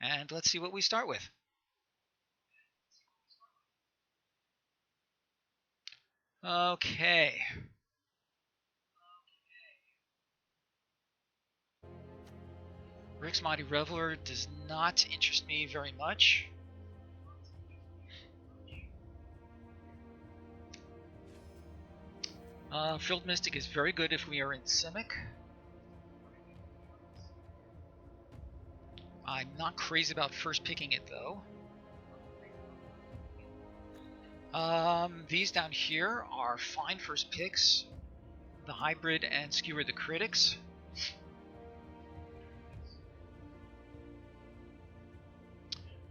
And let's see what we start with. Okay. Rick's Mighty Reveler does not interest me very much. Field Mystic is very good if we are in Simic. I'm not crazy about first picking it though. These down here are fine first picks. The Hybrid and Skewer the Critics.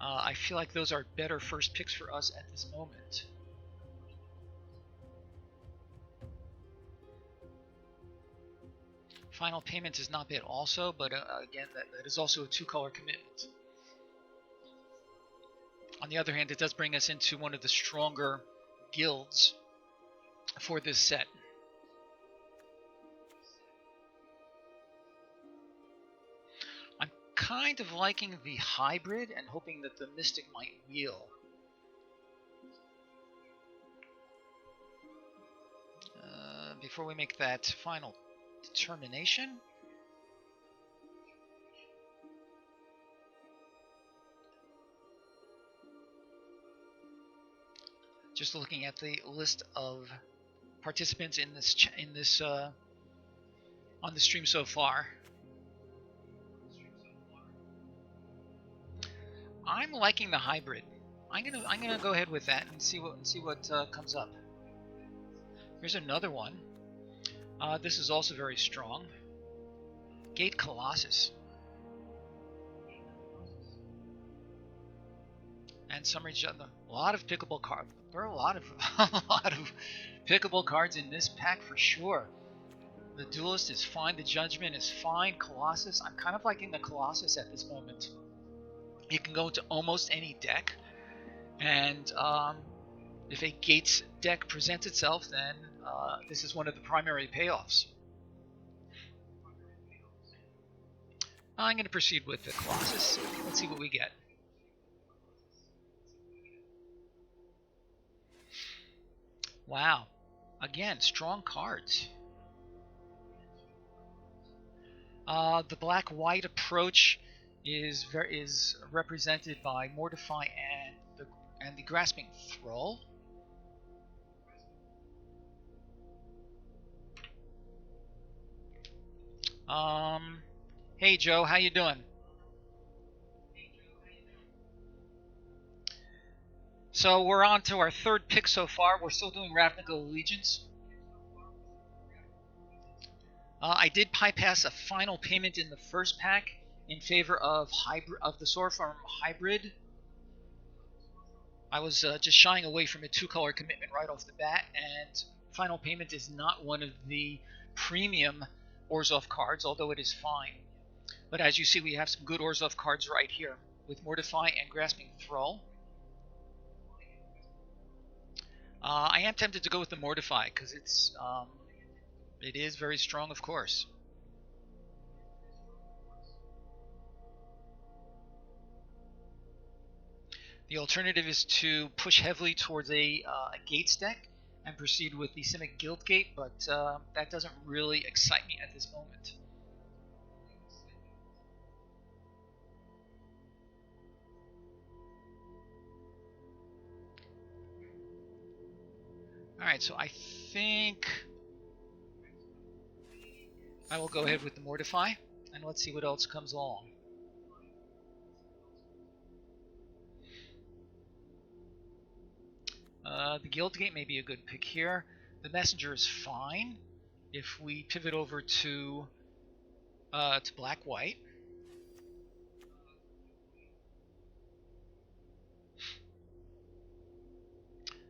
I feel like those are better first picks for us at this moment. Final Payment is not bad also, but again, that is also a 2-color commitment. On the other hand, it does bring us into one of the stronger guilds for this set. I'm kind of liking the Hybrid and hoping that the Mystic might wheel. Before we make that final determination, just looking at the list of participants in this on the stream so far, I'm liking the Hybrid. I'm gonna go ahead with that and see what comes up. Here's another one. This is also very strong. Gate Colossus. And Summary Judgment. A lot of pickable cards. There are a lot of pickable cards in this pack for sure. The Duelist is fine. The Judgment is fine. Colossus. I'm kind of liking the Colossus at this moment. It can go into almost any deck, and if a Gates deck presents itself, then this is one of the primary payoffs. I'm going to proceed with the Colossus. Let's see what we get. Wow. Again, strong cards. The black-white approach is represented by Mortify and the Grasping Thrall. Hey Joe, how you doing? So we're on to our third pick so far. We're still doing Ravnica Allegiance. I did bypass a final payment in the first pack in favor of the Sword Farm Hybrid. I was just shying away from a 2-color commitment right off the bat, and final payment is not one of the premium Orzhov cards, although it is fine. But as you see, we have some good Orzhov cards right here with Mortify and Grasping Thrall. I am tempted to go with the Mortify because it is very strong, of course. The alternative is to push heavily towards a Gates deck and proceed with the Simic Guildgate, but that doesn't really excite me at this moment. Alright, so I think I will go ahead with the Mortify, and let's see what else comes along. The Guildgate may be a good pick here. The Messenger is fine if we pivot over to black-white.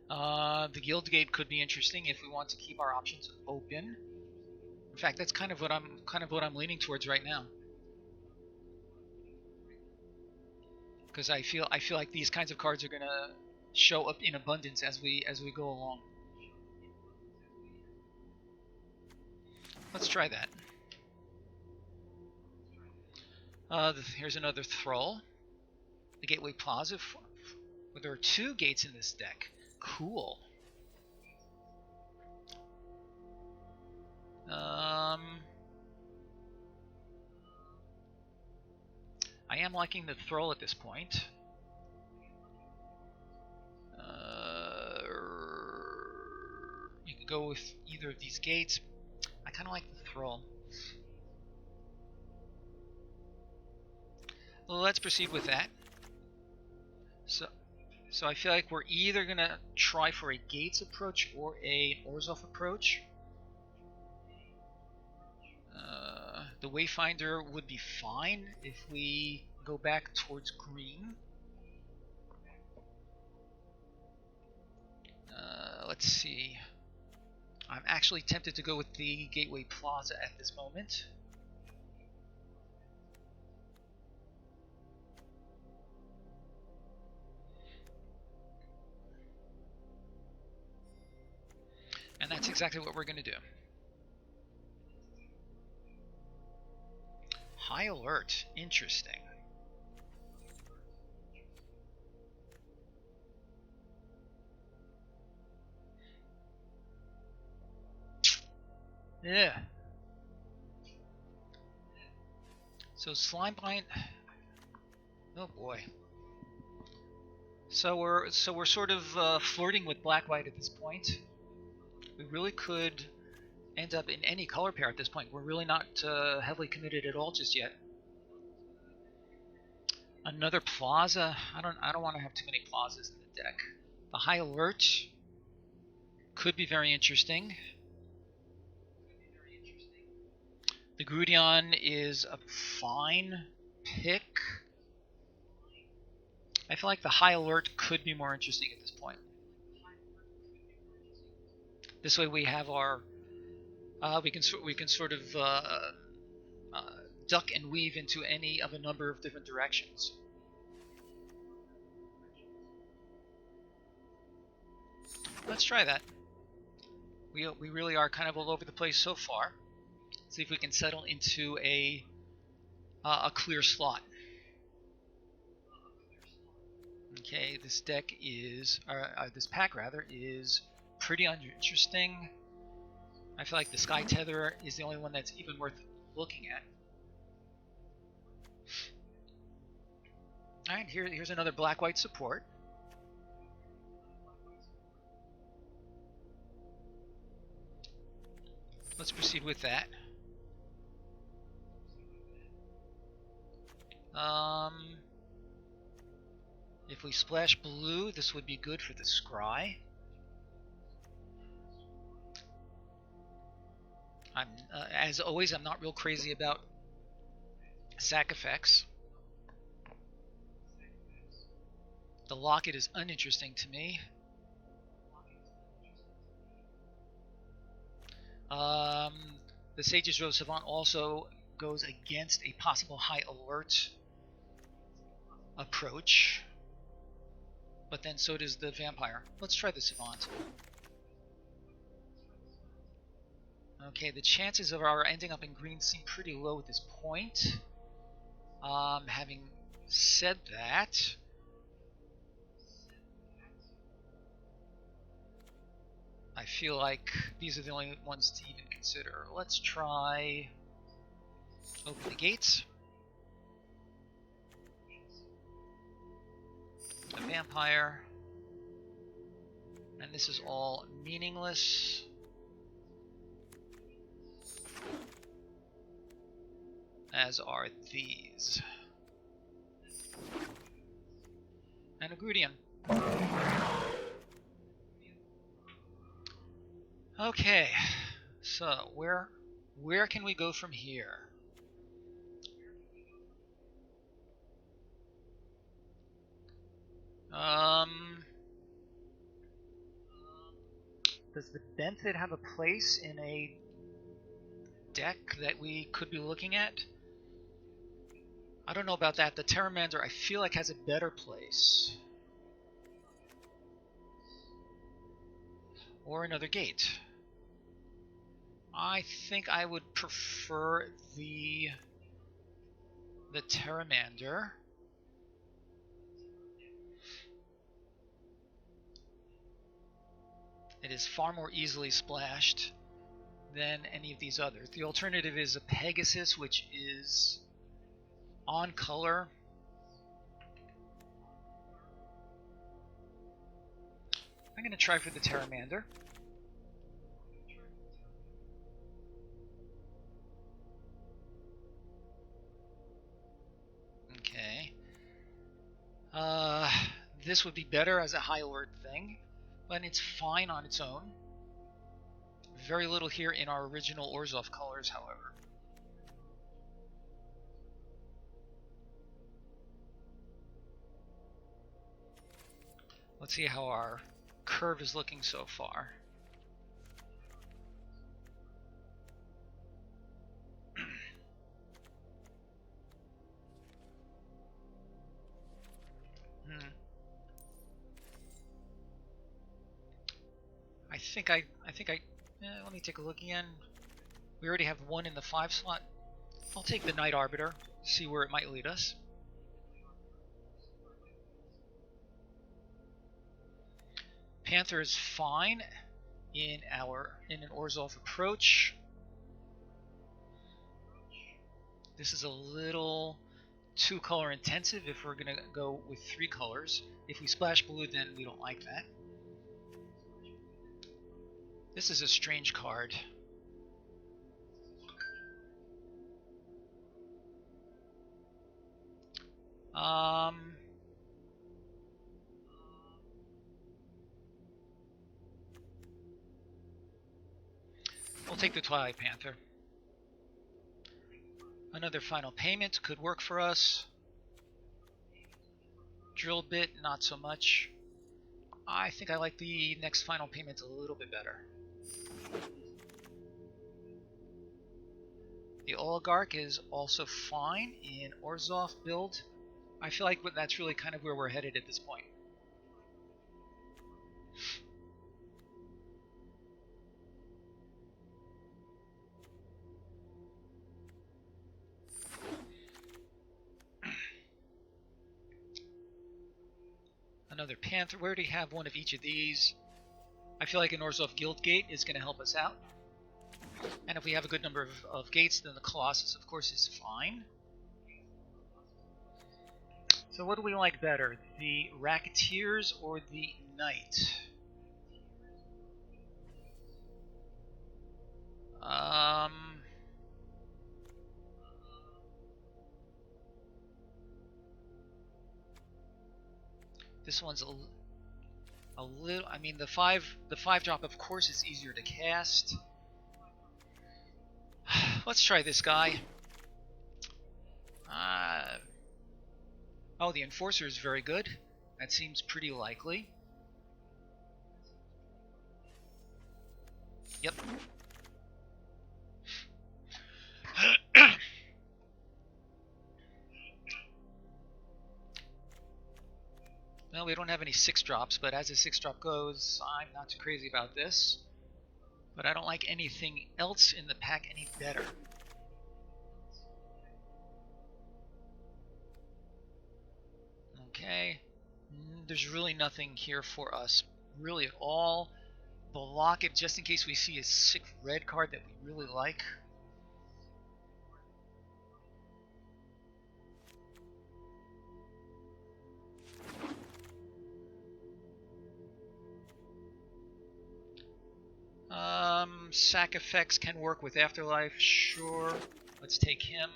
The Guildgate could be interesting if we want to keep our options open. In fact, that's kind of what I'm leaning towards right now, because I feel like these kinds of cards are gonna show up in abundance as we go along. Let's try that. Here's another Thrall. the Gateway Plaza. Well, there are 2 gates in this deck. Cool. I am liking the Thrall at this point. You could go with either of these gates. I kind of like the Thrall. Well, let's proceed with that. So I feel like we're either going to try for a Gates approach or an Orzhov approach. The Wayfinder would be fine if we go back towards green. Let's see. I'm actually tempted to go with the Gateway Plaza at this moment. And that's exactly what we're going to do. High alert. Interesting. Yeah. So Slimebite. Oh boy. So we're sort of flirting with black-white at this point. We really could end up in any color pair at this point. We're really not heavily committed at all just yet. Another Plaza. I don't want to have too many Plazas in the deck. The High Alert could be very interesting. The Grudion is a fine pick. I feel like the High Alert could be more interesting at this point. This way we have our we can sort of duck and weave into any of a number of different directions. Let's try that. We really are kind of all over the place so far. See if we can settle into a clear slot. Okay, this deck is, this pack rather, is pretty uninteresting. I feel like the Sky Tether is the only one that's even worth looking at. Alright, here's another black-white support. Let's proceed with that. If we splash blue, this would be good for the scry. As always, I'm not real crazy about sack effects. The locket is uninteresting to me. The Sage's Rose Savant also goes against a possible high alert approach, but then so does the Vampire. Let's try the Savant. Okay, the chances of our ending up in green seem pretty low at this point. Having said that, I feel like these are the only ones to even consider. Let's try open the gates. The Vampire. And this is all meaningless. As are these. And a Grudion. Okay, so where can we go from here? Does the Benthet have a place in a deck that we could be looking at? I don't know about that. The Terramander I feel like has a better place. Or another gate. I think I would prefer the Terramander. It is far more easily splashed than any of these others. The alternative is a Pegasus, which is on color. I'm going to try for the Pteramander. Okay. This would be better as a high alert thing, but it's fine on its own. Very little here in our original Orzhov colors, however. Let's see how our curve is looking so far. I think let me take a look again. We already have one in the 5 slot. I'll take the Night Arbiter, see where it might lead us. Panther is fine in an Orzhov approach. This is a little too color intensive if we're gonna go with 3 colors. If we splash blue, then we don't like that. This is a strange card. We'll take the Twilight Panther. Another final payment could work for us. Drill bit, not so much. I think I like the next final payment a little bit better. The Oligarch is also fine in Orzhov build. I feel like that's really kind of where we're headed at this point. Another Panther. We already have one of each of these. I feel like an Orzhov Guild Gate is going to help us out. And if we have a good number of gates, then the Colossus, of course, is fine. So what do we like better, the Racketeers or the Knight? This one's a little. I mean, the five drop, of course, is easier to cast. Let's try this guy. Oh, the Enforcer is very good. That seems pretty likely. Yep. Well, we don't have any 6 drops, but as a 6 drop goes, I'm not too crazy about this. But I don't like anything else in the pack any better. Okay, there's really nothing here for us, really at all. Block it just in case we see a sick red card that we really like. Sack effects can work with Afterlife, sure. Let's take him.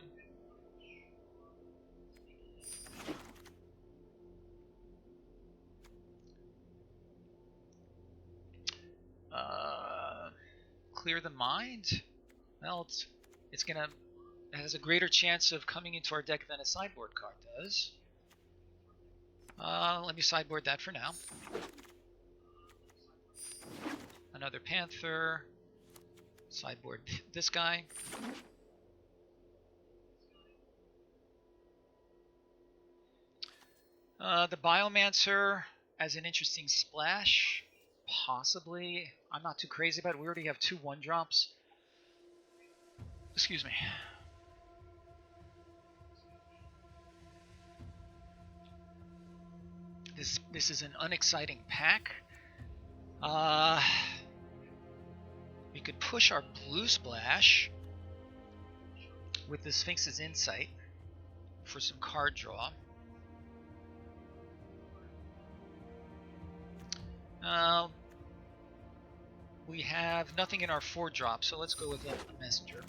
Clear the Mind? Well, it has a greater chance of coming into our deck than a sideboard card does. Let me sideboard that for now. Another Panther. Sideboard this guy. The Biomancer as an interesting splash. Possibly. I'm not too crazy about it. We already have 2 1-drops. Excuse me. This is an unexciting pack. We could push our blue splash with the Sphinx's Insight for some card draw. We have nothing in our 4-drop, so let's go with a Messenger.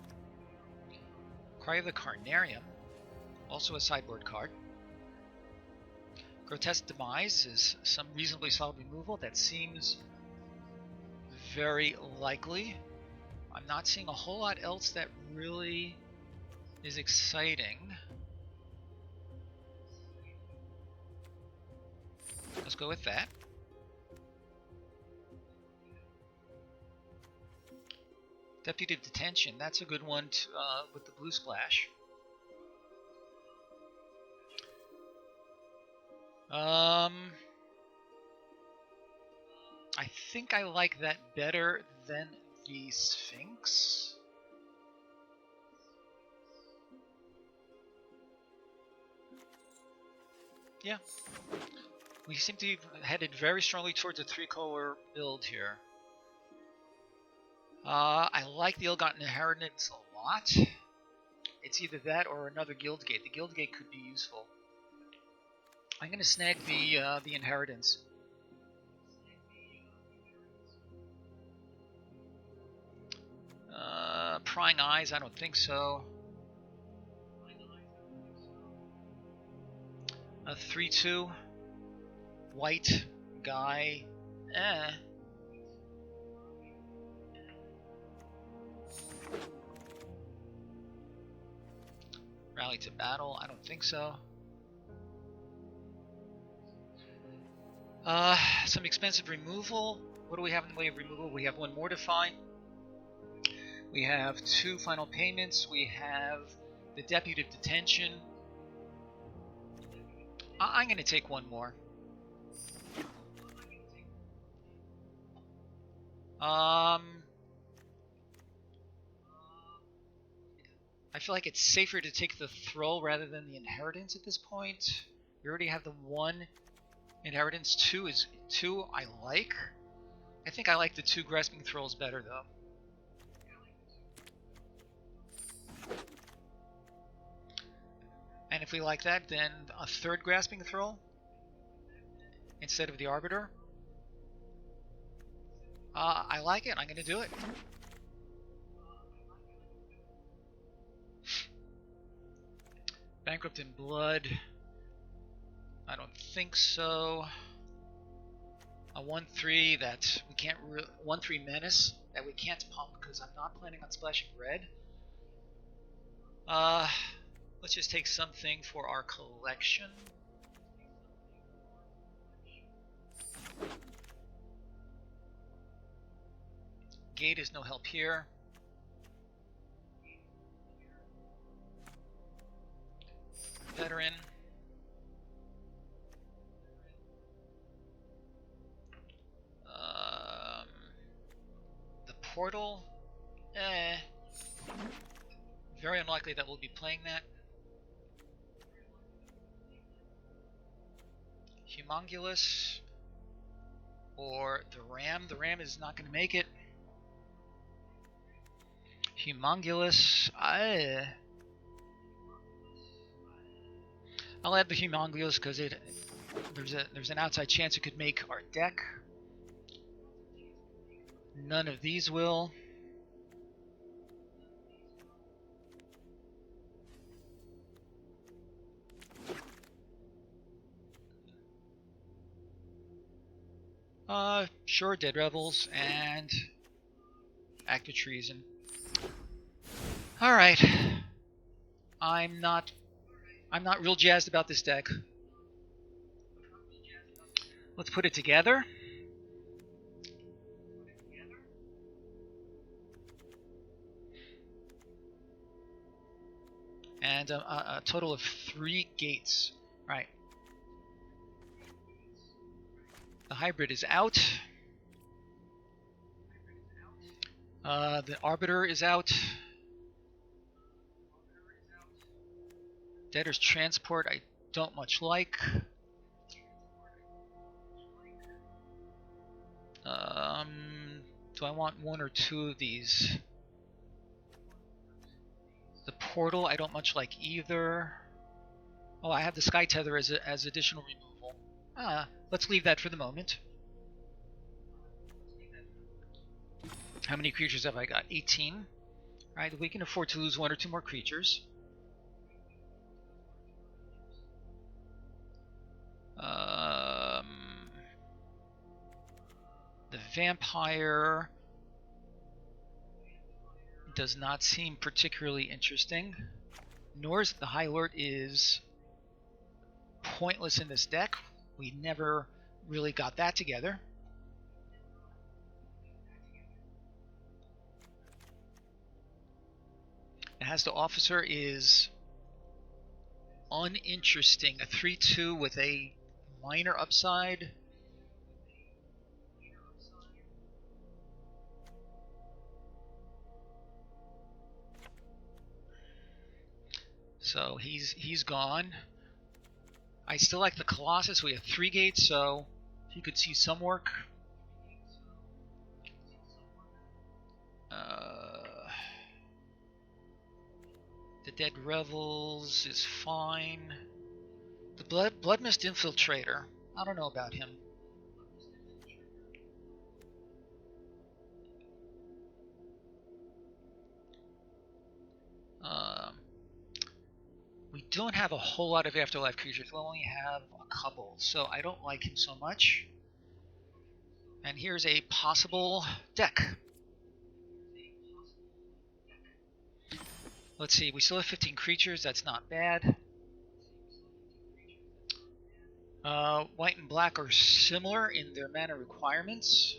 Cry of the Carnarium, also a sideboard card. Grotesque Demise is some reasonably solid removal. That seems very likely. I'm not seeing a whole lot else that really is exciting. Let's go with that. Deputy of Detention, that's a good one to, with the blue splash. I think I like that better than the Sphinx. Yeah. We seem to be headed very strongly towards a 3-color build here. I like the Ill-Gotten Inheritance a lot. It's either that or another Guildgate. The Guildgate could be useful. I'm going to snag the Inheritance. Prying Eyes, I don't think so. A 3/2 white guy. Rally to Battle, I don't think so. Some expensive removal. What do we have in the way of removal? We have 1 Mortify. We have 2 Final Payments. We have the Deputy of Detention. I'm going to take 1 more. I feel like it's safer to take the Thrall rather than the Inheritance at this point. We already have the 1 Inheritance. 2 is 2 I like. I think I like the 2 Grasping Thralls better though. And if we like that, then a 3rd Grasping Thrall instead of the Arbiter. I like it. I'm going to do it. Bankrupt in Blood. I don't think so. A 1/3 that we can't. 1/3 Menace that we can't pump because I'm not planning on splashing red. Let's just take something for our collection. Gate is no help here. Veteran. The Portal. Very unlikely that we'll be playing that. Humongulous. Or the Ram. The Ram is not going to make it. Humongulous. I'll add the Humongulous because there's an outside chance it could make our deck. None of these will. Sure, Dead Rebels and Act of Treason. Alright. I'm not real jazzed about this deck. Let's put it together. And a total of 3 gates. Right. The hybrid is out. The Arbiter is out. Debtor's Transport I don't much like. Do I want one or two of these? The portal I don't much like either. Oh, I have the sky tether as additional removal. Let's leave that for the moment. How many creatures have I got? 18. Alright, we can afford to lose one or two more creatures. The vampire does not seem particularly interesting. Nor is the High Alert is pointless in this deck. We never really got that together. As the Officer is uninteresting. A 3/2 with a minor upside. So he's gone. I still like the Colossus. We have 3 gates, so he could see some work. The Dead Revels is fine. The Bloodmist Infiltrator. I don't know about him. We don't have a whole lot of Afterlife creatures. We only have a couple, so I don't like him so much. And here's a possible deck. Let's see, we still have 15 creatures. That's not bad. White and black are similar in their mana requirements.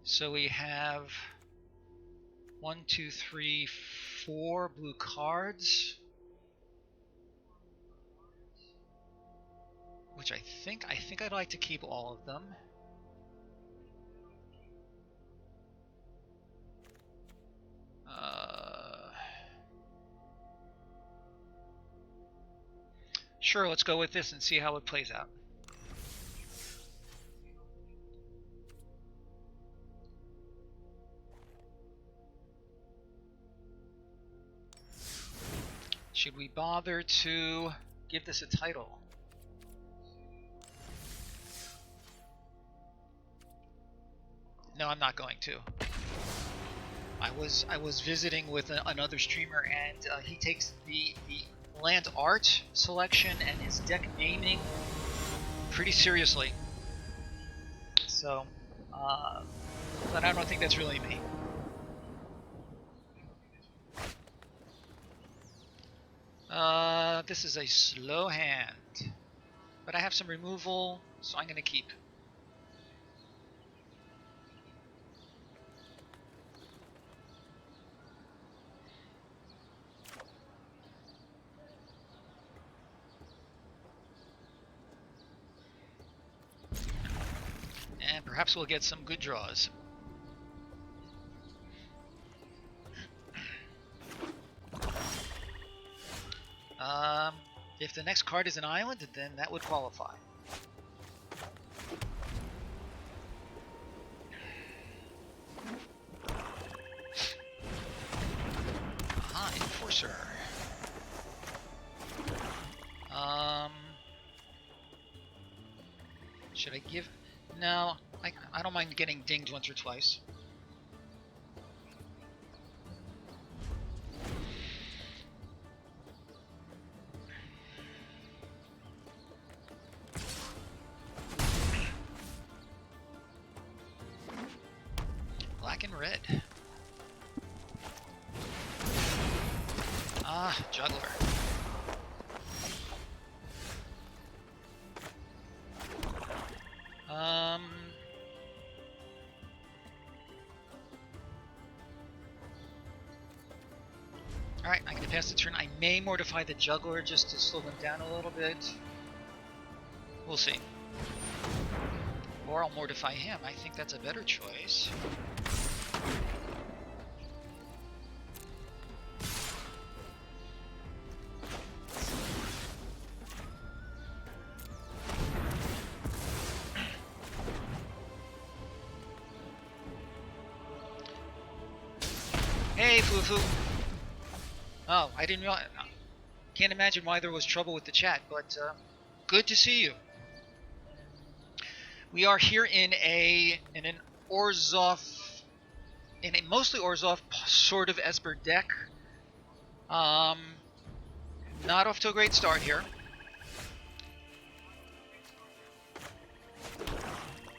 So we have 1, 2, 3, 4 blue cards, which I think I'd like to keep all of them. Sure, let's go with this and see how it plays out. Should we bother to give this a title? No, I'm not going to. I was visiting with another streamer, and he takes the land art selection and his deck naming pretty seriously. So, but I don't think that's really me. This is a slow hand, but I have some removal, so I'm gonna keep. And perhaps we'll get some good draws. If the next card is an island, then that would qualify. Aha, Enforcer. Should I give... No, I don't mind getting dinged once or twice. Black and red. Ah, Juggler. Alright, I'm going to pass the turn. I may mortify the Juggler just to slow them down a little bit. We'll see. Or I'll mortify him. I think that's a better choice. Hey, Fufu. Oh, I didn't realize. Can't imagine why there was trouble with the chat, but good to see you. We are here in an Orzhov, in a mostly Orzhov, sort of Esper deck. Not off to a great start here,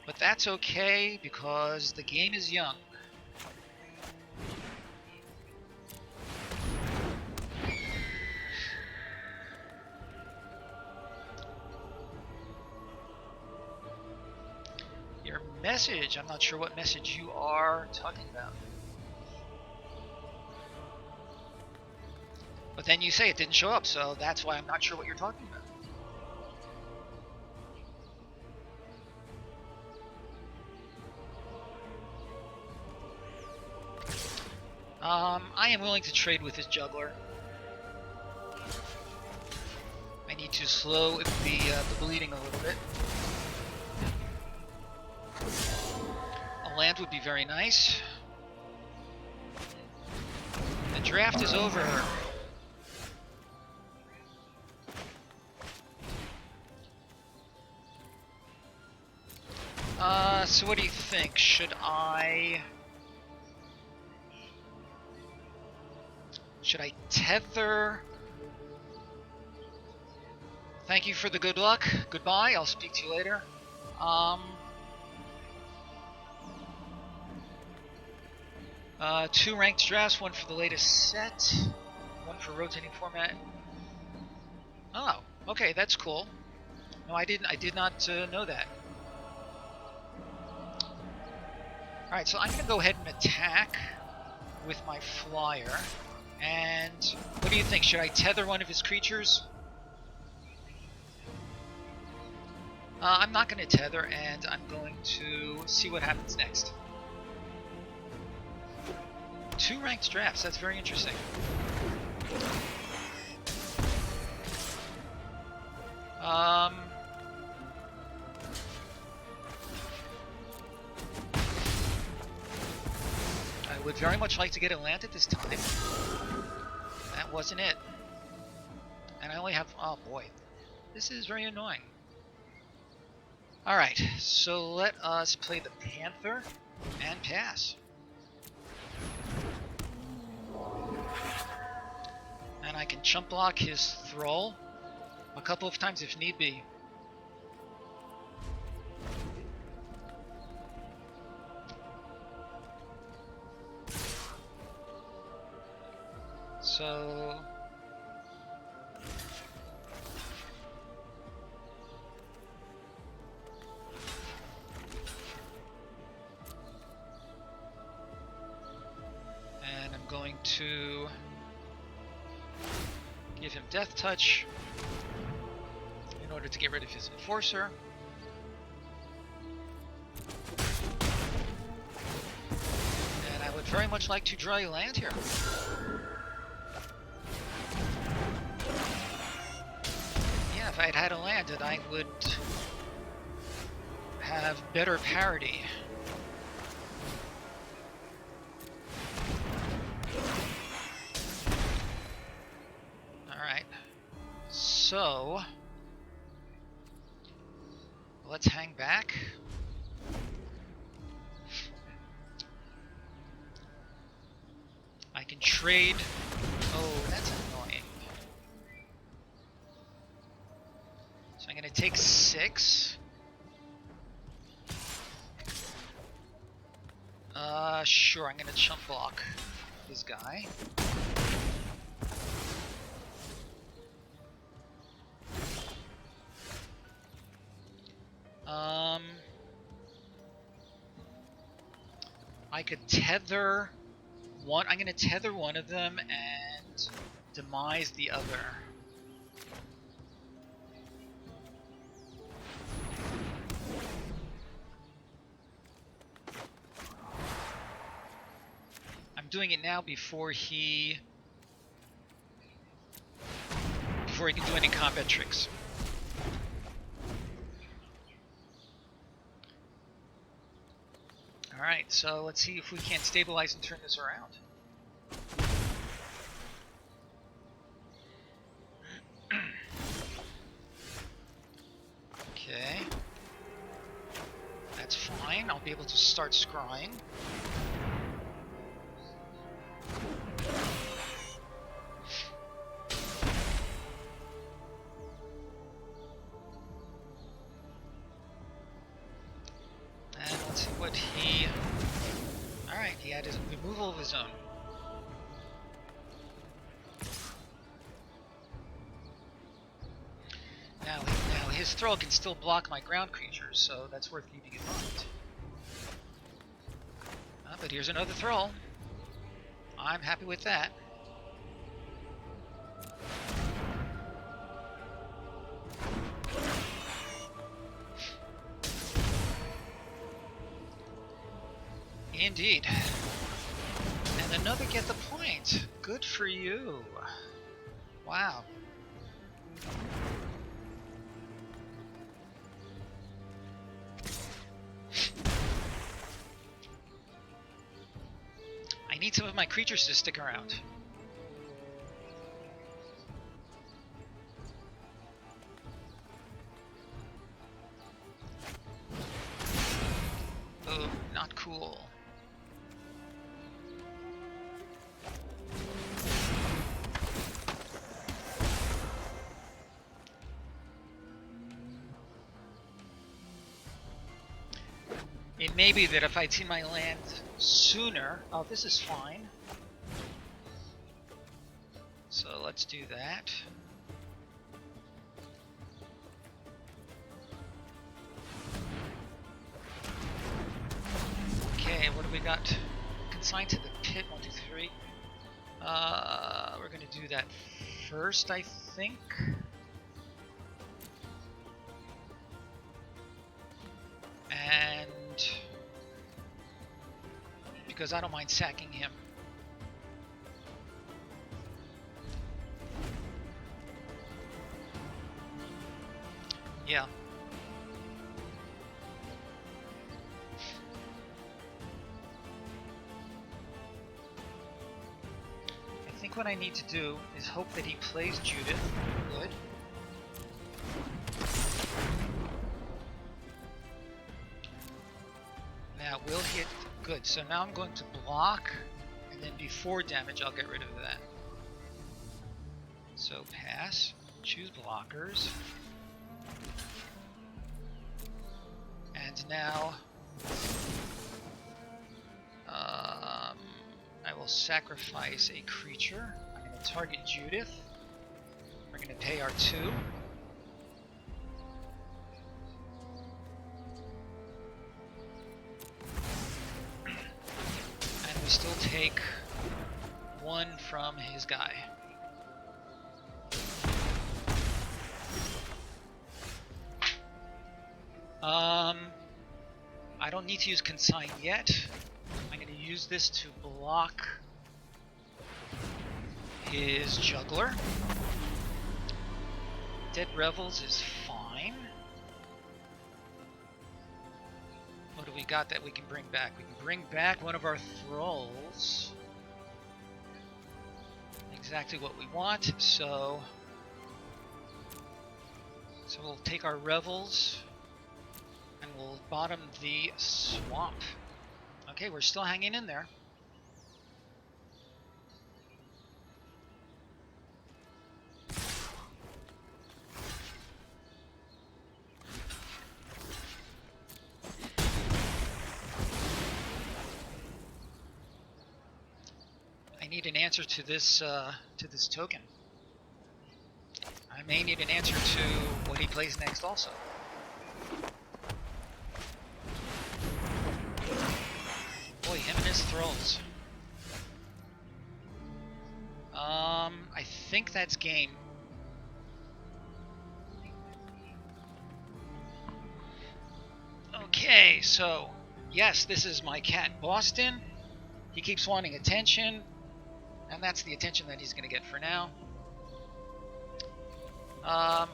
but that's okay because the game is young. Message. I'm not sure what message you are talking about. But then you say it didn't show up, so that's why I'm not sure what you're talking about. I am willing to trade with this juggler. I need to slow the bleeding a little bit. A land would be very nice. The draft is over. So what do you think? Should I tether? Thank you for the good luck. Goodbye. I'll speak to you later. Two ranked drafts, one for the latest set, one for rotating format. Oh, okay, that's cool. No, I did not know that. Alright, so I'm gonna go ahead and attack with my flyer. And what do you think? Should I tether one of his creatures? I'm not gonna tether, and I'm going to see what happens next. Two ranked drafts, that's very interesting. I would very much like to get a land at this time. That wasn't it. And I only have, oh boy, this is very annoying. Alright, so let us play the Panther and pass. And I can chump block his Thrall a couple of times if need be. So and I'm going to give him Death Touch in order to get rid of his Enforcer. And I would very much like to draw a land here. Yeah, if I had had a land, then I would have better parity. So, let's hang back. I can trade. Oh, that's annoying. So I'm going to take 6. Sure, I'm going to chump block this guy. I could tether one. I'm going to tether one of them and demise the other. doing it now before he can do any combat tricks. Alright, so let's see if we can't stabilize and turn this around. Okay. That's fine. I'll be able to start scrying. And let's see what he... Alright, he had his removal of his own. Now his throw can still block my ground creatures, so that's worth keeping in mind. But here's another throw. I'm happy with that. Indeed. And another get the point. Good for you. Wow. I need some of my creatures to stick around. Oh, not cool. It may be that if I'd seen my land sooner... Oh, this is fine. So let's do that. Okay, what do we got? Consigned to the pit, 1, 2, 3. We're gonna do that first, I think. And because I don't mind sacking him. Yeah. I think what I need to do is hope that he plays Judith. Good. Now we'll hit. Good. So now I'm going to block, and then before damage I'll get rid of that. So pass. Choose blockers. And now I will sacrifice a creature. I'm going to target Judith. We're going to pay our 2. And we still take 1 from his guy. I don't need to use Consign yet. I'm going to use this to block his Juggler. Dead Revels is fine. What do we got that we can bring back? We can bring back one of our Thralls. Exactly what we want, so we'll take our Revels. And we'll bottom the swamp. Okay, we're still hanging in there. I need an answer to this token. I may need an answer to what he plays next also. Boy, him and his Thralls. I think that's game. Okay, so yes, this is my cat Boston. He keeps wanting attention, and that's the attention that he's going to get for now. And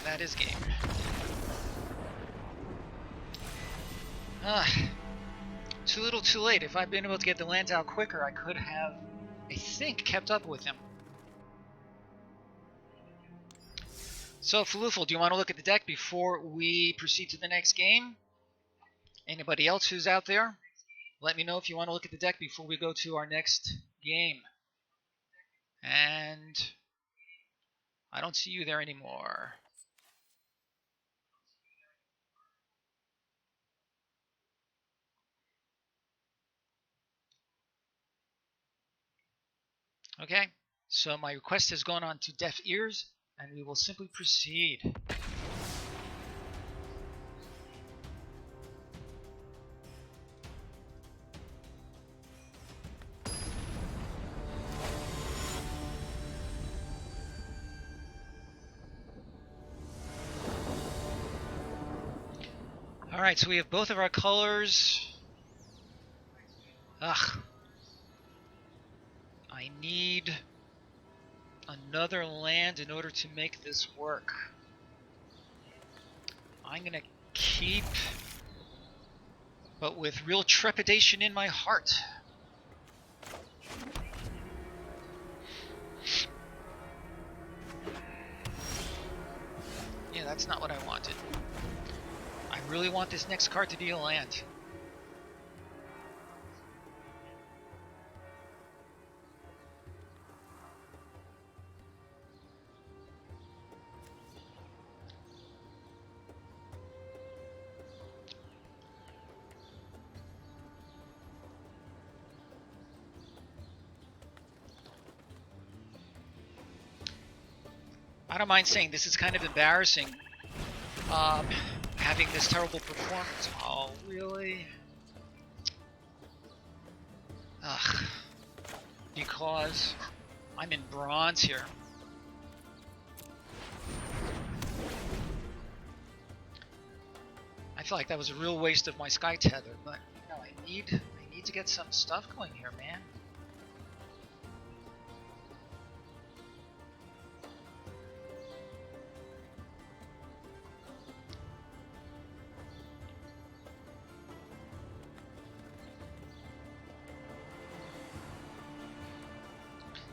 that is game. Too little too late. If I'd been able to get the lands out quicker, I could have, I think, kept up with him. So, Falufel, do you want to look at the deck before we proceed to the next game? Anybody else who's out there? Let me know if you want to look at the deck before we go to our next game. And I don't see you there anymore. Okay, so my request has gone on to deaf ears, and we will simply proceed. Alright, so we have both of our colors. Ugh. I need another land in order to make this work. I'm gonna keep, but with real trepidation in my heart. Yeah, that's not what I wanted. I really want this next card to be a land. I don't mind saying this is kind of embarrassing, having this terrible performance. Oh, really? Ugh. Because I'm in bronze here. I feel like that was a real waste of my Sky Tether, but you know, I need to get some stuff going here, man.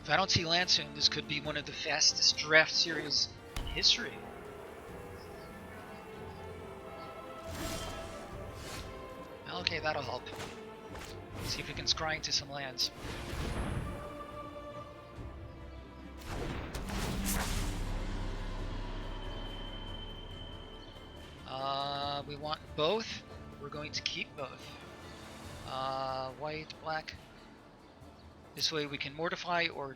If I don't see land soon, this could be one of the fastest draft series in history. Okay, that'll help. See if we can scry into some lands. We want both. We're going to keep both. White, black. This way we can mortify or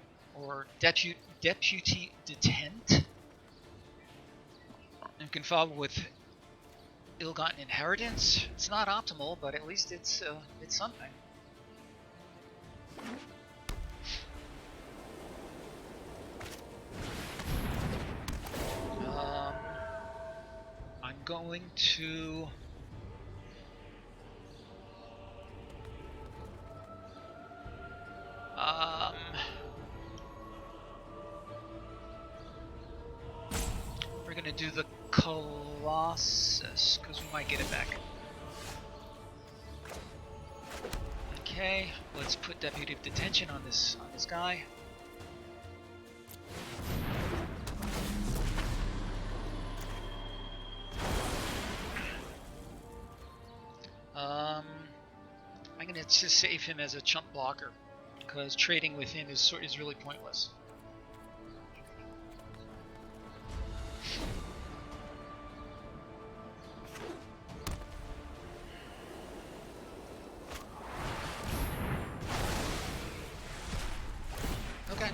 deputy detent. And can follow with ill-gotten inheritance. It's not optimal, but at least it's something. I'm going to we're gonna do the Colossus because we might get it back. Okay, let's put deputy detention on this guy. I'm gonna just save him as a chump blocker because trading with him is really pointless. Okay.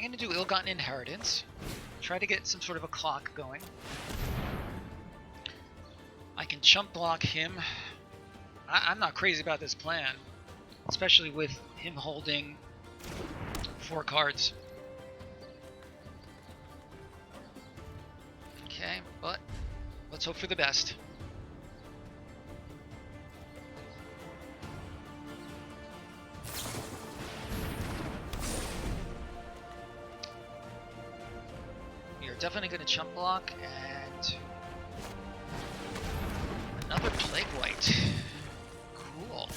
I'm going to do Ill-Gotten Inheritance. Try to get some sort of a clock going. I can chump block him. I'm not crazy about this plan, especially with him holding 4 cards. Okay, but let's hope for the best. We are definitely going to chump block, and another Plague White. Cool.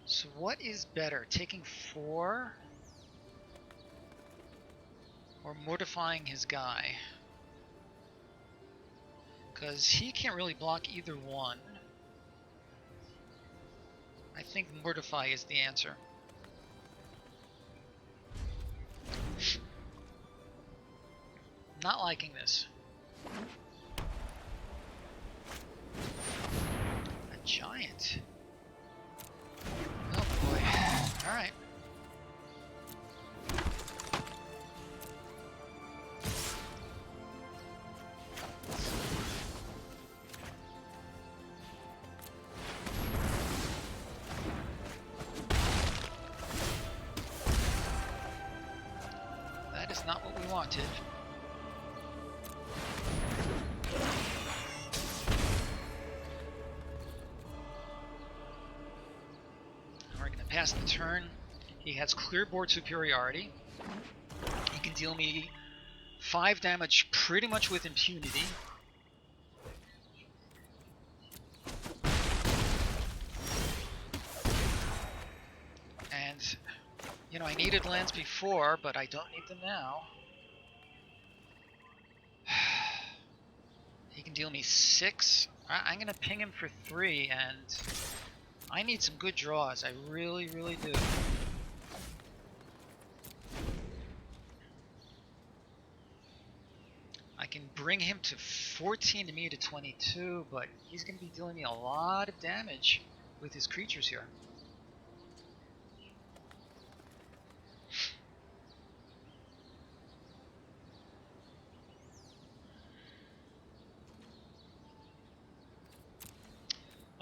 So what is better, taking 4 or mortifying his guy? Because he can't really block either one. I think mortify is the answer. Not liking this. A giant. Oh boy. Alright. That is not what we wanted. Pass the turn. He has clear board superiority. He can deal me 5 damage pretty much with impunity. And, you know, I needed lands before, but I don't need them now. He can deal me 6. I'm going to ping him for 3, and I need some good draws. I really, really do. I can bring him to 14 and me to 22, but he's going to be dealing me a lot of damage with his creatures here.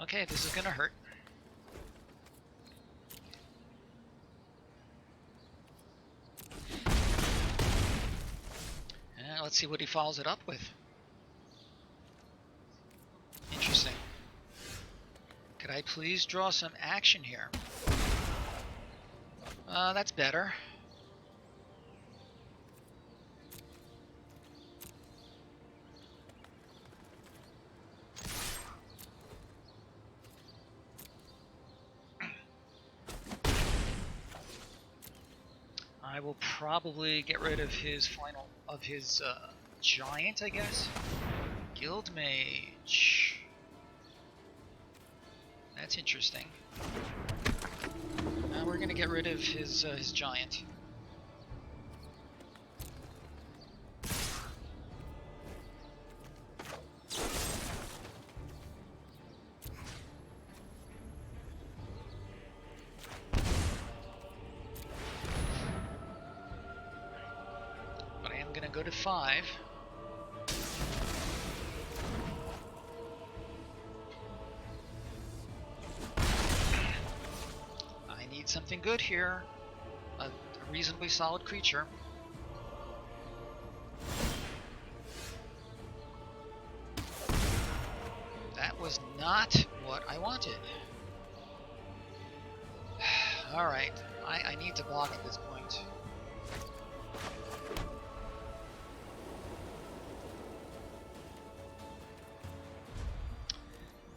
Okay, this is going to hurt. Let's see what he follows it up with. Interesting. Could I please draw some action here? That's better. I will probably get rid of his giant, I guess. Guildmage. That's interesting. Now we're gonna get rid of his giant. Go to 5. I need something good here. A reasonably solid creature. That was not what I wanted. Alright, I need to block at this point.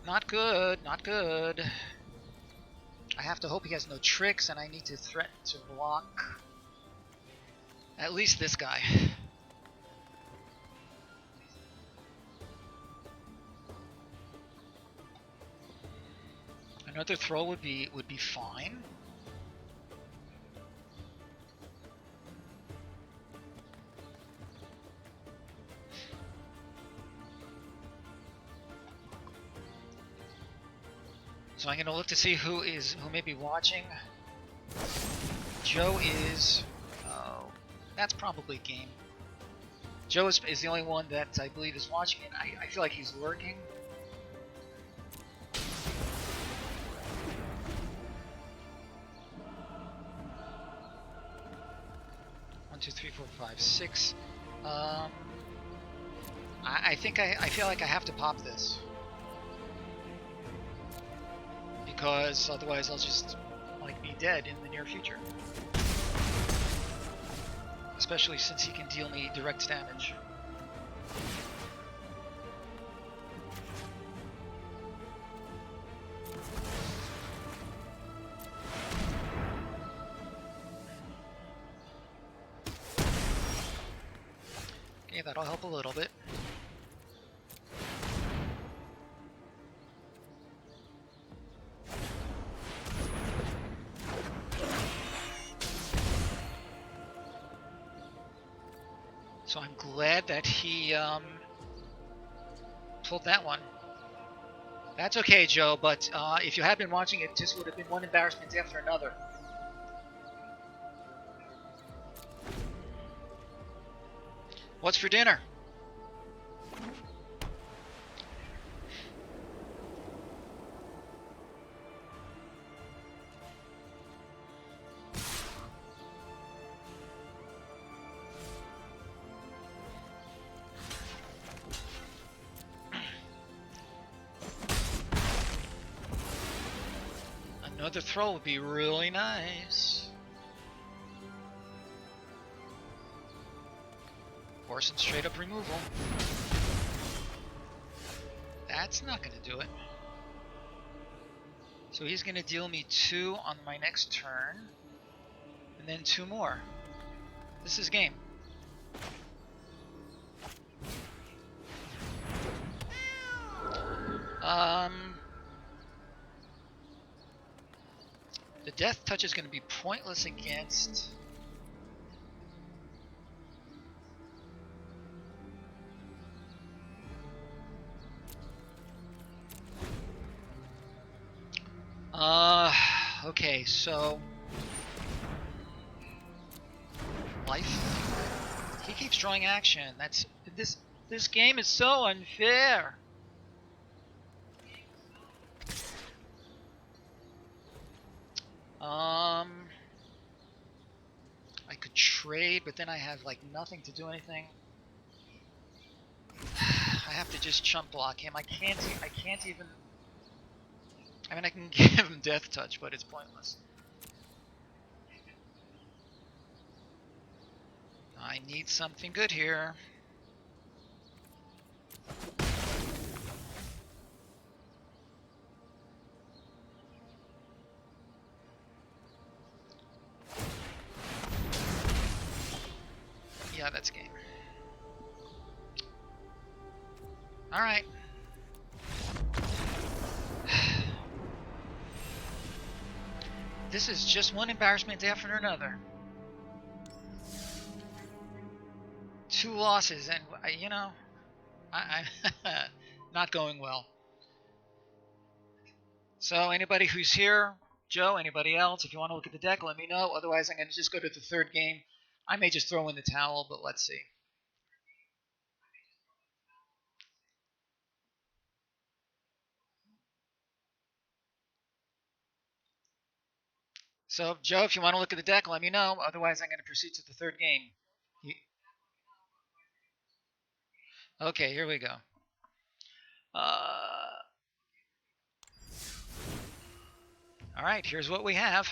Not good, not good. I have to hope he has no tricks, and I need to threaten to block at least this guy. Another throw would be fine. So I'm going to look to see who may be watching. Joe is... Oh, that's probably game. Joe is the only one that I believe is watching it. I feel like he's lurking. One, two, three, four, five, six. I think I feel like I have to pop this. Because otherwise I'll just like be dead in the near future. Especially since he can deal me direct damage. Okay, that'll help a little bit. So I'm glad that he pulled that one. That's okay, Joe, but if you had been watching, it just would have been one embarrassment after another. What's for dinner? Another throw would be really nice. Or some straight up removal. That's not going to do it. So he's going to deal me 2 on my next turn. And then 2 more. This is game. The death touch is going to be pointless against... Okay, so... Life? He keeps drawing action. That's... This game is so unfair! I could trade, but then I have like nothing to do anything. I have to just chump block him. I can't even... I mean, I can give him death touch, but it's pointless. I need something good here. Yeah, that's game. Alright. This is just one embarrassment after another. 2 losses, and you know, I'm not going well. So anybody who's here, Joe, anybody else, if you want to look at the deck, let me know. Otherwise, I'm going to just go to the 3rd game. I may just throw in the towel, but let's see. So, Joe, if you want to look at the deck, let me know. Otherwise, I'm going to proceed to the 3rd game. Okay, here we go. All right, here's what we have.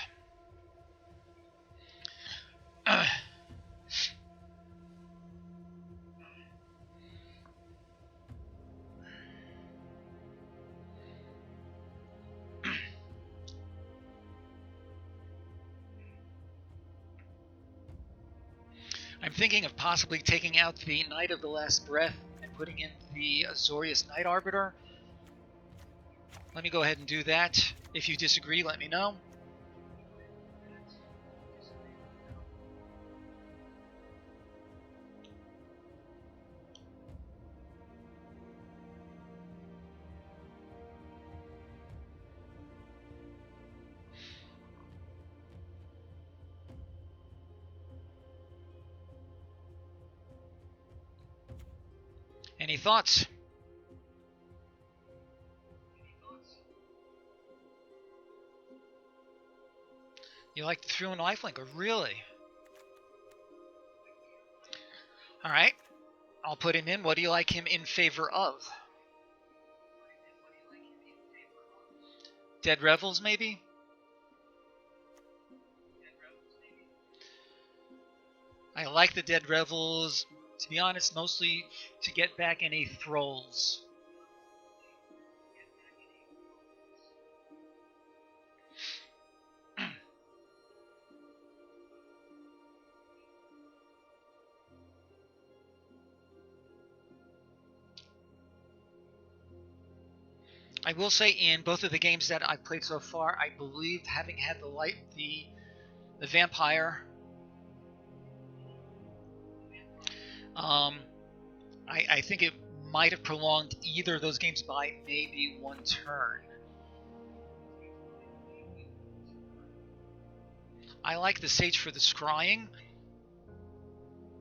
I'm thinking of possibly taking out the Knight of the Last Breath and putting in the Azorius Night Arbiter. Let me go ahead and do that. If you disagree, let me know. Any thoughts? You like the through and lifelink? Really? Alright. I'll put him in. What do you like him in favor of? Dead Revels, maybe? I like the Dead Revels, to be honest, mostly to get back any thralls. I will say in both of the games that I've played so far, I believe having had the vampire, I think it might have prolonged either of those games by maybe one turn. I like the Sage for the scrying,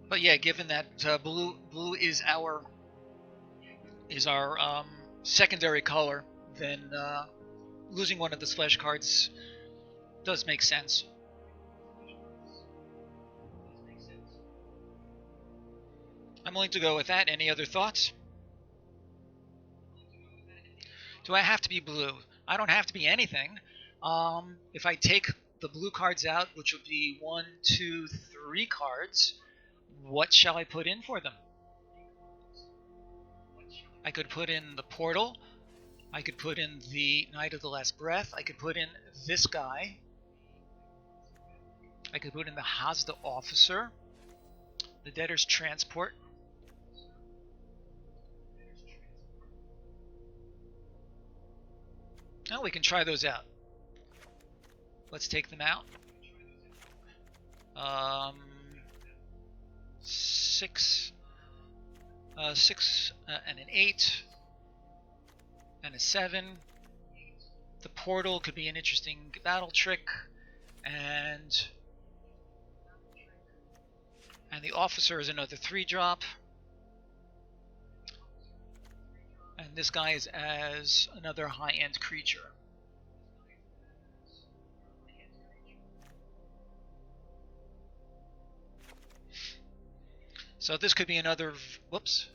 but yeah, given that blue is our secondary color, then losing one of the splash cards does make sense. I'm willing to go with that. Any other thoughts? Do I have to be blue? I don't have to be anything. If I take the blue cards out, which would be 1, 2, 3 cards, what shall I put in for them? I could put in the Portal. I could put in the Knight of the Last Breath. I could put in this guy. I could put in the Hazda Officer. The Debtor's Transport. Oh, we can try those out. Let's take them out. 6 and an 8 and a 7. The Portal could be an interesting battle trick, and the Officer is another 3-drop, and this guy is as another high-end creature. So this could be another. Whoops!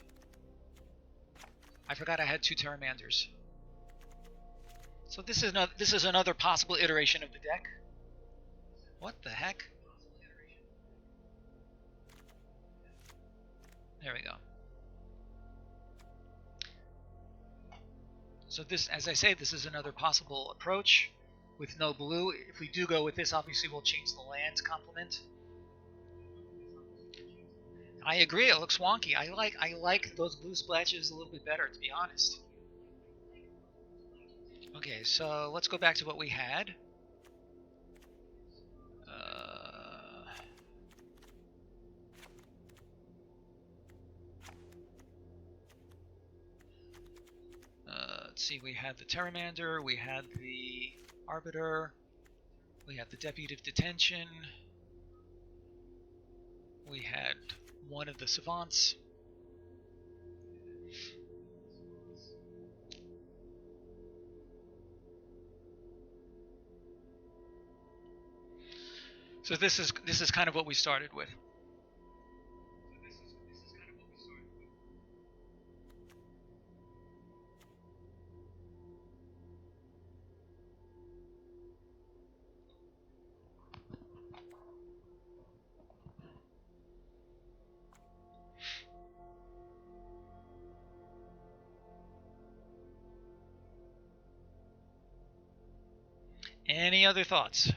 I forgot I had 2 Terramanders. So this is another possible iteration of the deck. What the heck? There we go. So this, as I say, this is another possible approach with no blue. If we do go with this, obviously we'll change the land complement. I agree, it looks wonky. I like those blue splashes a little bit better, to be honest. Okay, so let's go back to what we had. Let's see, we had the Terramander, we had the Arbiter, we had the Deputy of Detention, we had one of the Savants. So this is kind of what we started with. Any other thoughts?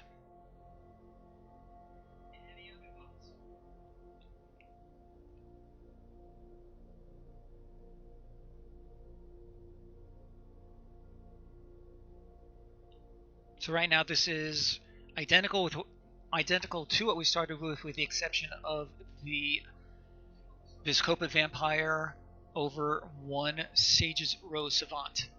So right now this is identical to what we started with the exception of the Vizkopa Vampire over 1 Sage's Rose Savant.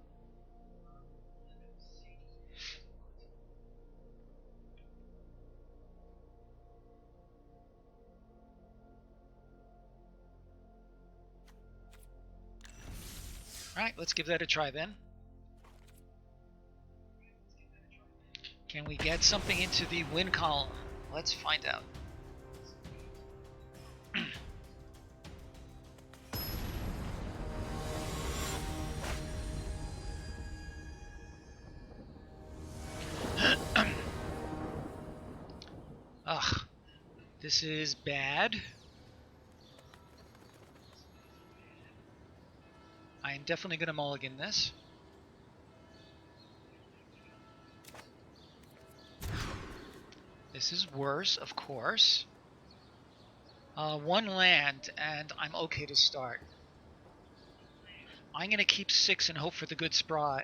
Alright, let's give that a try then. Can we get something into the win column? Let's find out. Ugh, this is bad. I am definitely going to mulligan this. This is worse, of course. 1 land, and I'm okay to start. I'm going to keep 6 and hope for the good scry.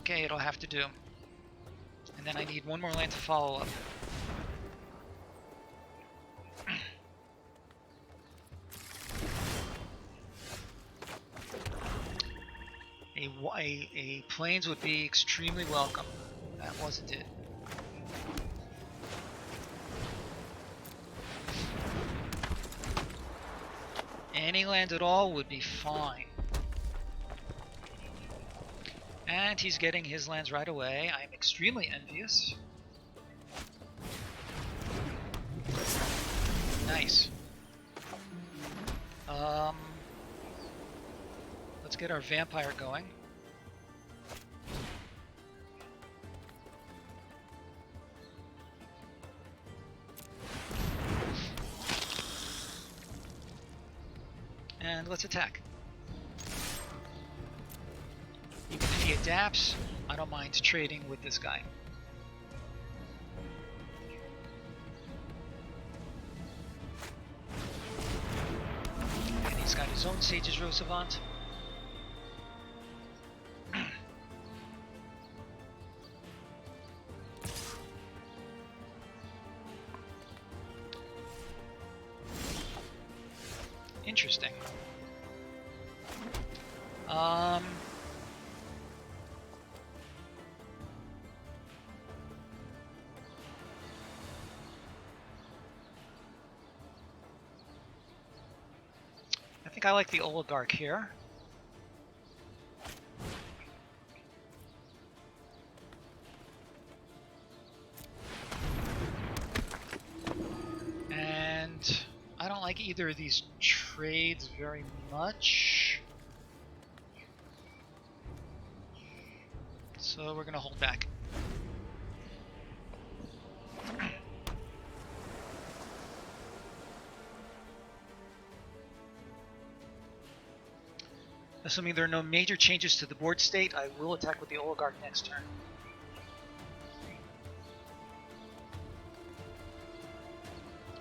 Okay, it'll have to do. And then I need 1 more land to follow up. A plains would be extremely welcome. That wasn't it. Any land at all would be fine. And he's getting his lands right away. I'm extremely envious. Nice. Let's get our vampire going. And let's attack. Even if he adapts, I don't mind trading with this guy. And he's got his own Sage's Rose Savant. Interesting. I think I like the oligarch here. And I don't like either of these trades very much. So we're going to hold back. Assuming there are no major changes to the board state, I will attack with the oligarch next turn.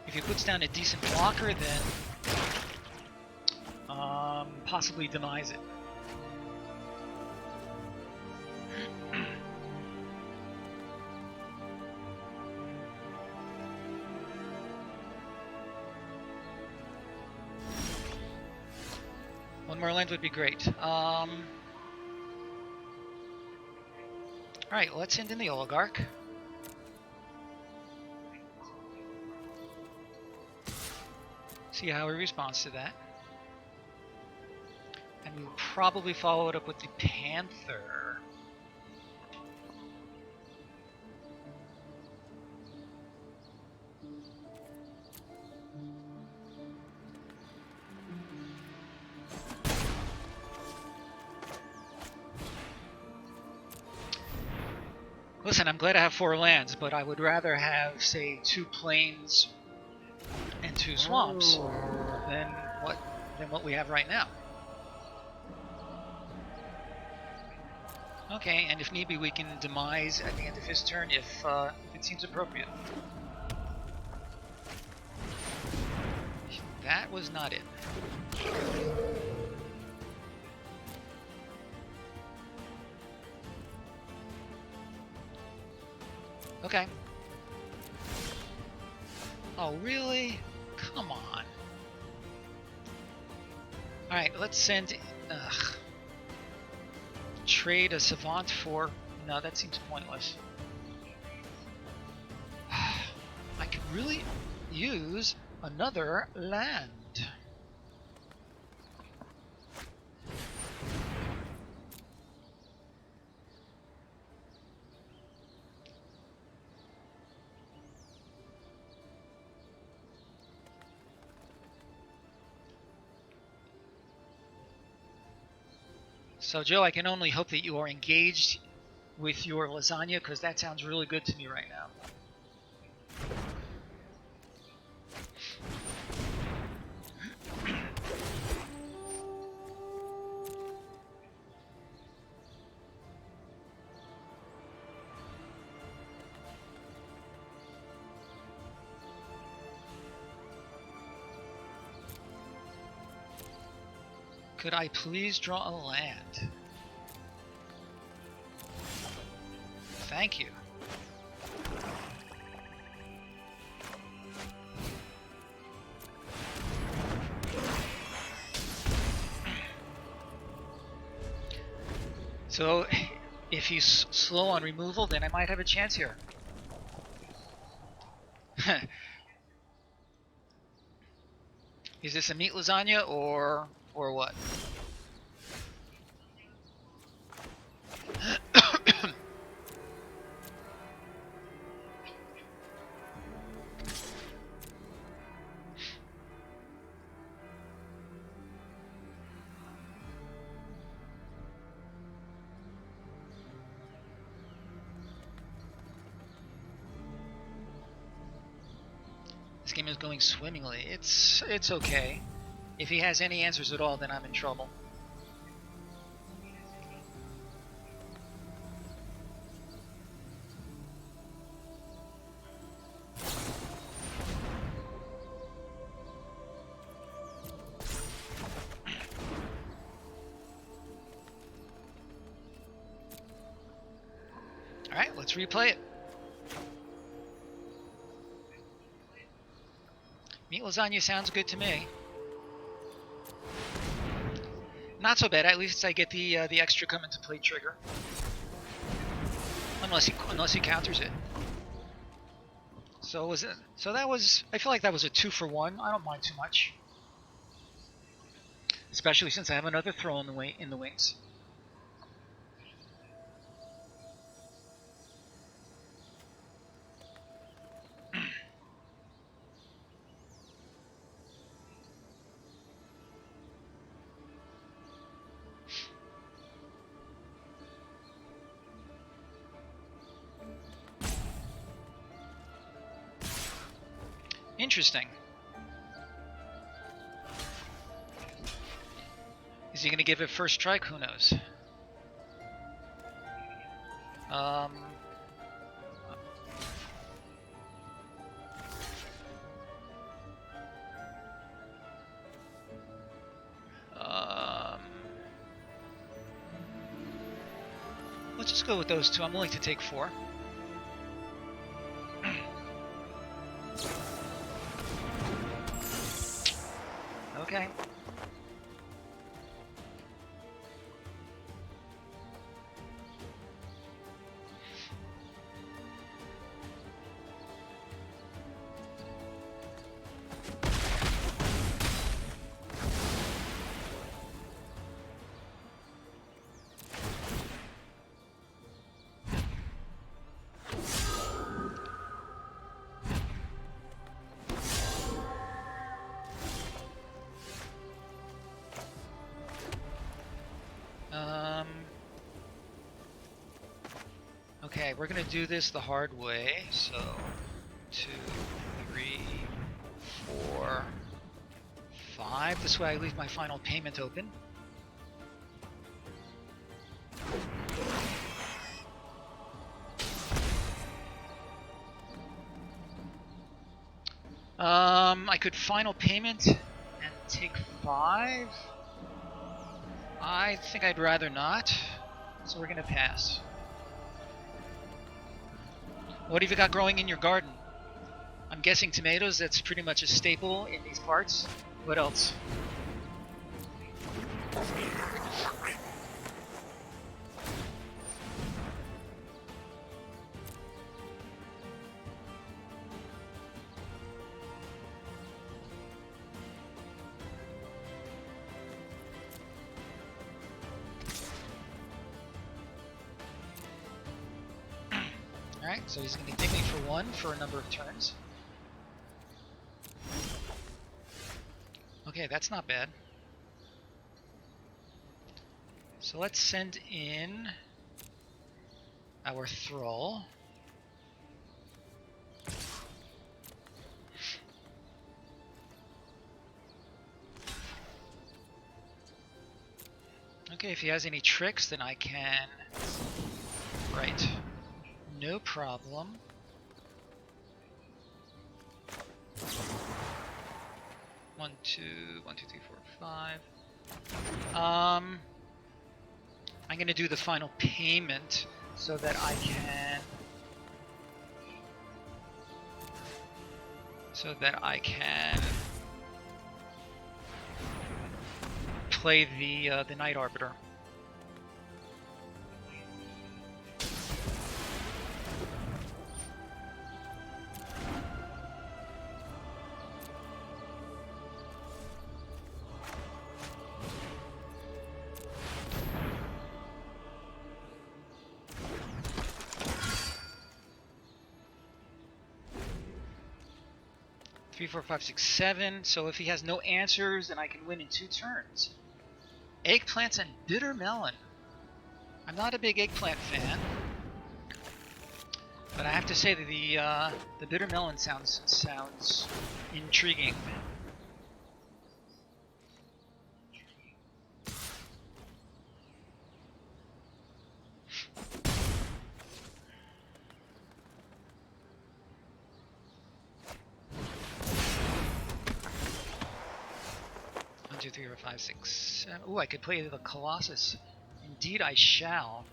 If he puts down a decent blocker, then possibly demise it. One more land would be great. Alright, let's send in the oligarch. See how he responds to that. And we'll probably follow it up with the Panther. Listen, I'm glad I have 4 lands, but I would rather have, say, 2 plains and 2 swamps than what we have right now. Okay, and if need be, we can demise at the end of his turn if it seems appropriate. That was not it. Okay. Oh, really? Come on. Alright, let's send... Ugh. Trade a savant for... No, that seems pointless. I could really use another land. So, Joe, I can only hope that you are engaged with your lasagna, because that sounds really good to me right now. Could I please draw a land? Thank you. So, if he's slow on removal, then I might have a chance here. Is this a meat lasagna or what? This game is going swimmingly. It's okay. If he has any answers at all, then I'm in trouble. Alright, let's replay it. Meat lasagna sounds good to me. Not so bad. At least I get the extra come into play trigger. Unless he counters it. So was it? So that was. I feel like that was a 2-for-1. I don't mind too much, especially since I have another throw in the wings. Interesting. Is he going to give it first strike? Who knows? Let's just go with those two. I'm willing to take 4. Okay. Okay, we're gonna do this the hard way. So 2, 3, 4, 5. This way I leave my final payment open. I could final payment and take 5. I think I'd rather not, so we're gonna pass. What have you got growing in your garden? I'm guessing tomatoes, that's pretty much a staple in these parts. What else? Alright, so he's going to dig me for 1 for a number of turns. Okay, that's not bad. So let's send in our thrall. Okay, if he has any tricks, then I can... Right. No problem. One, two, 3, 4, 5. I'm gonna do the final payment so that I can play the Night Arbiter. Three, 4, 5, 6, 7. So if he has no answers, then I can win in 2 turns. Eggplants and bitter melon. I'm not a big eggplant fan, but I have to say that the bitter melon sounds intriguing. One, 2, 3, 4, 5, 6, 7. Ooh, I could play the Colossus. Indeed, I shall.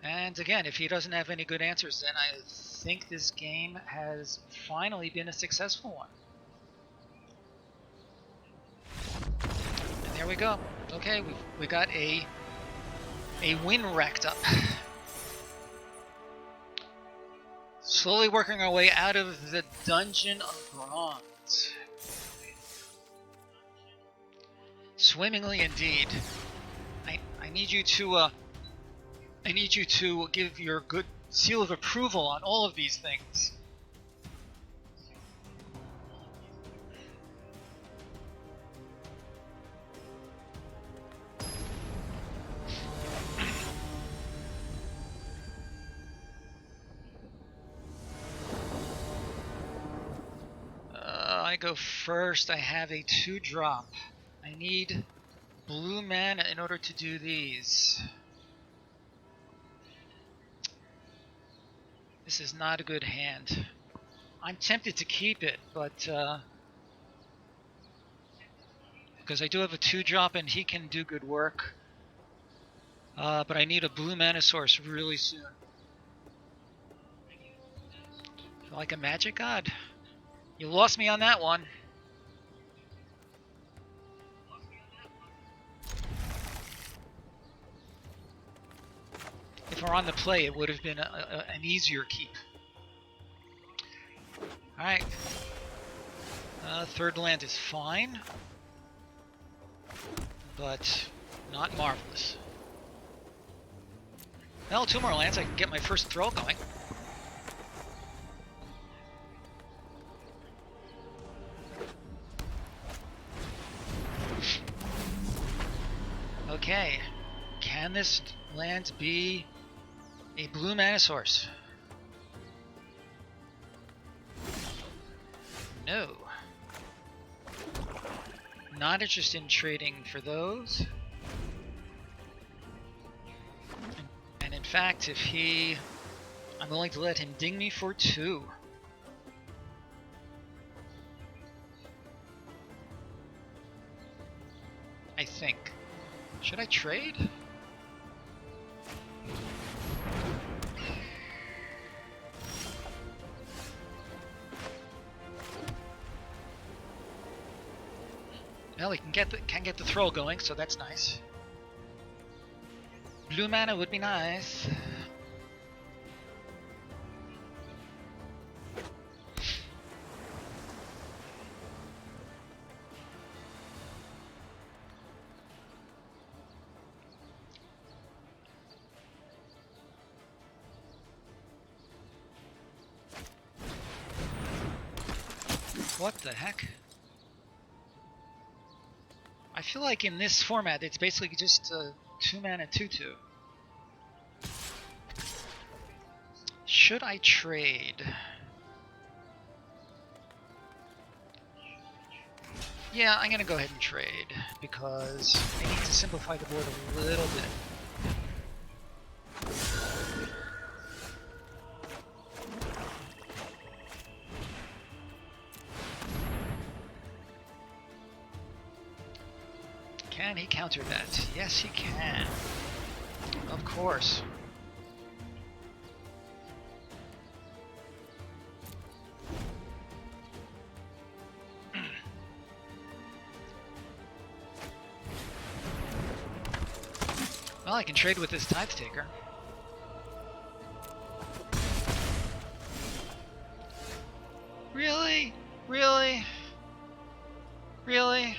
And again, if he doesn't have any good answers, then I think this game has finally been a successful one. And there we go. Okay, we got a win racked up. Slowly working our way out of the Dungeon of Bronze. Swimmingly indeed. I need you to give your good seal of approval on all of these things. I go first. I have a 2-drop. I need blue mana in order to do these. This is not a good hand. I'm tempted to keep it, but because I do have a 2-drop and he can do good work. But I need a blue mana source really soon. Like a magic god. You lost me on that one. If we're on the play, it would have been an easier keep. Alright. 3rd land is fine, but not marvelous. Well, 2 more lands, I can get my first throw going. Okay, can this land be a blue mana source? No. Not interested in trading for those. And in fact, if he... I'm willing to let him ding me for 2. I think. Should I trade? Well, he can get the throw going, so that's nice. Blue mana would be nice. What the heck? I feel like in this format it's basically just a 2-mana 2/2. Should I trade? Yeah, I'm gonna go ahead and trade because I need to simplify the board a little bit. Can he counter that? Yes, he can. Of course. Well, I can trade with this Tithe Taker. Really? Really? Really?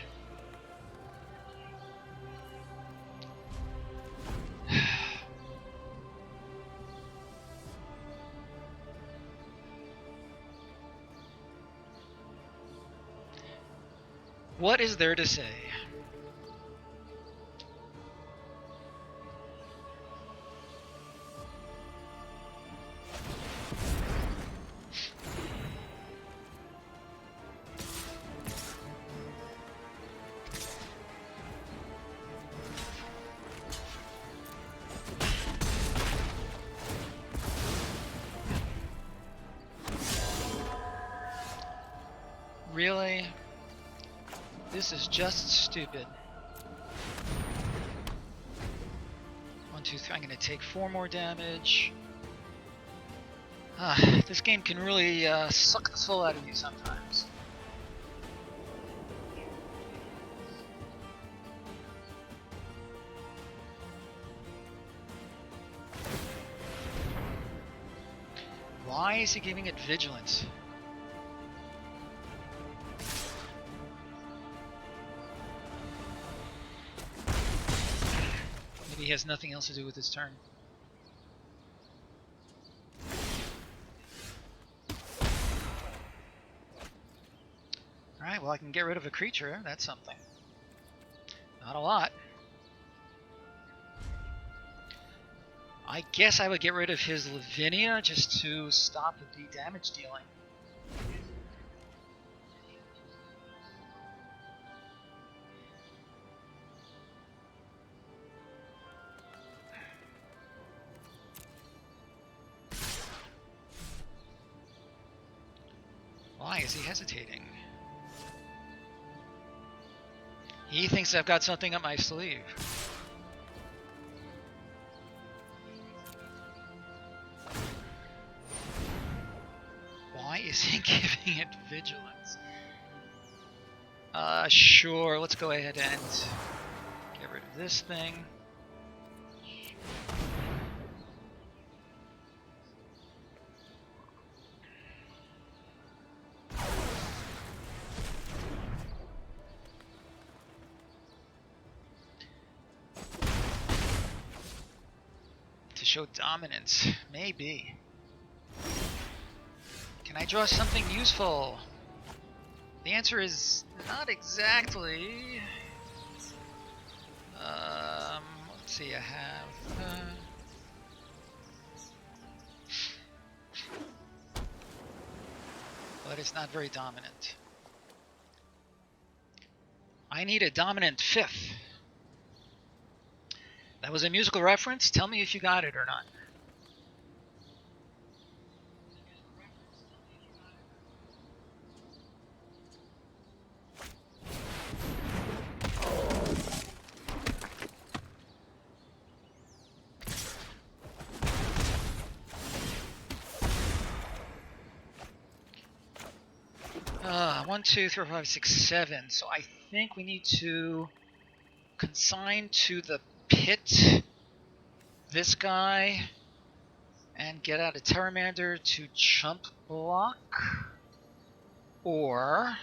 What is there to say? Really? This is just stupid. 1, 2, 3. I'm going to take 4 more damage. This game can really suck the soul out of you sometimes. Why is he giving it vigilance? He has nothing else to do with his turn. Alright, well I can get rid of a creature, that's something. Not a lot. I guess I would get rid of his Lavinia just to stop the damage dealing. Why is he hesitating? He thinks I've got something up my sleeve. Why is he giving it vigilance? Sure, let's go ahead and get rid of this thing. Show dominance. Maybe. Can I draw something useful? The answer is not exactly. Let's see, I have... but it's not very dominant. I need a dominant fifth. That was a musical reference. Tell me if you got it or not. 1, 2, 3, 4, 5, 6, 7. So I think we need to consign to the pit this guy and get out a Pteramander to chump block, or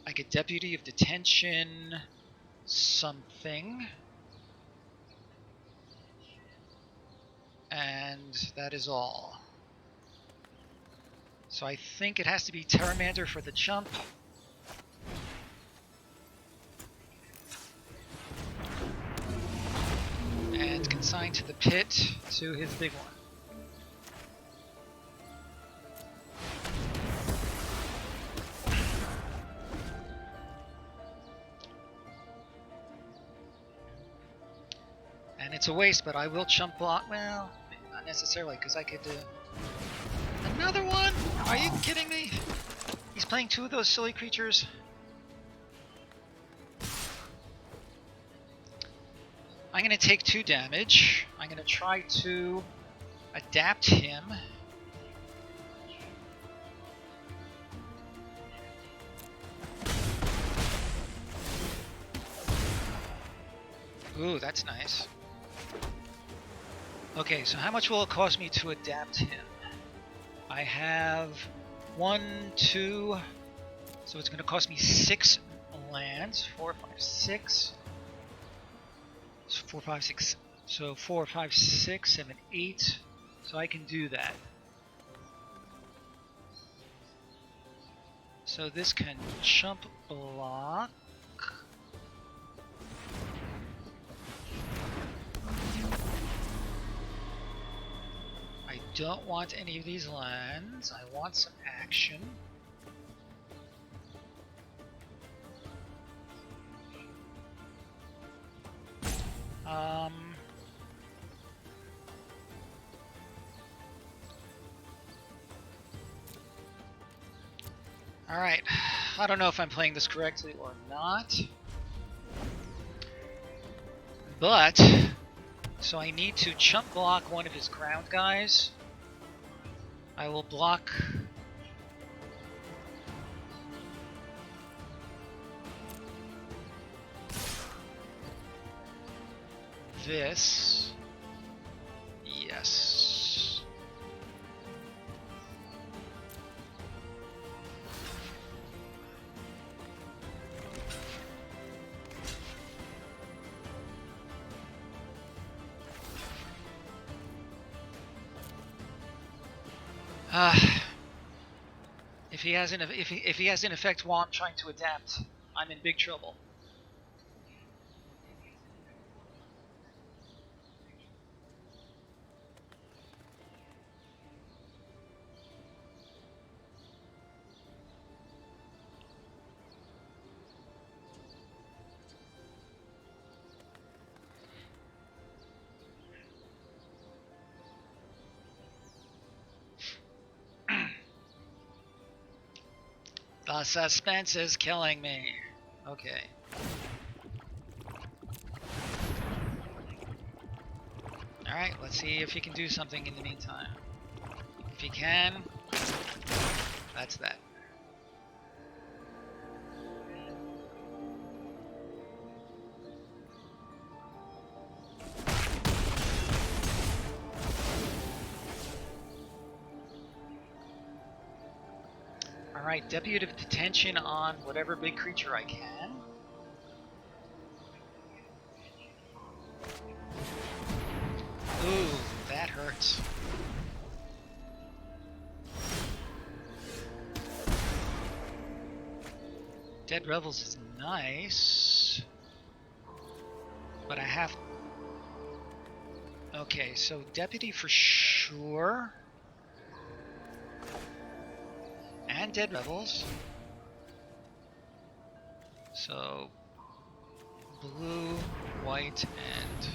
like a deputy of detention something. And that is all. So I think it has to be Pteramander for the jump. And consign to the pit to his big one. And it's a waste, but I will chump block. Well, not necessarily, because I could do another one? Are you kidding me? He's playing 2 of those silly creatures. I'm going to take 2 damage. I'm going to try to adapt him. Ooh, that's nice. Okay, so how much will it cost me to adapt him? I have 1, 2, so it's going to cost me 6 lands. 4, 5, 6. 4, 5, 6. So 4, 5, 6, 7, 8. So I can do that. So this can chump block. I don't want any of these lands. I want some action. Alright, I don't know if I'm playing this correctly or not. But, so I need to chump block one of his ground guys. I will block this. Yes. If he has an effect while I'm trying to adapt, I'm in big trouble. The suspense is killing me. Okay. Alright, let's see if he can do something in the meantime. If he can, that's that. Alright, deputy of detention on whatever big creature I can. Ooh, that hurts. Dead Revels is nice, but I have... Okay, so deputy for sure. and Dead Rebels. So blue, white, and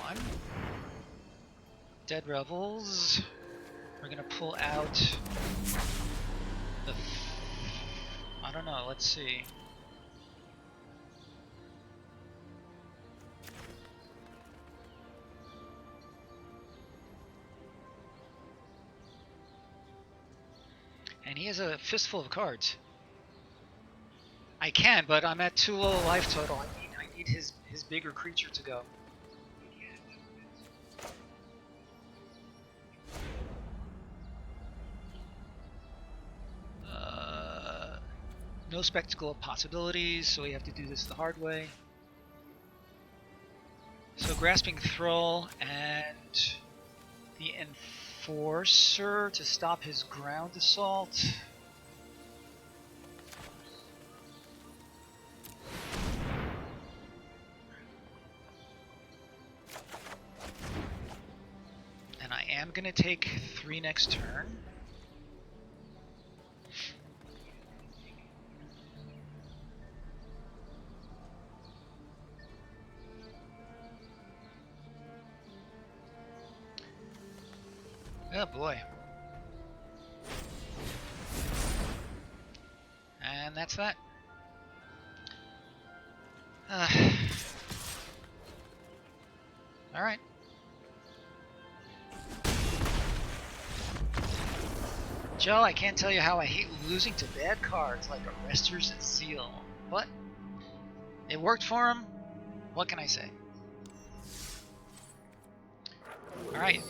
1. Dead Rebels. We're gonna pull out the... I don't know, let's see. And he has a fistful of cards. I can, but I'm at 2 low life total. I need his bigger creature to go. No spectacle of possibilities, so we have to do this the hard way. So Grasping Thrall and the Enforcer to stop his ground assault. And I am going to take 3 next turn. Oh boy. And that's that. Alright. Joe, I can't tell you how I hate losing to bad cards like Arrester's Zeal. But it worked for him. What can I say? Alright.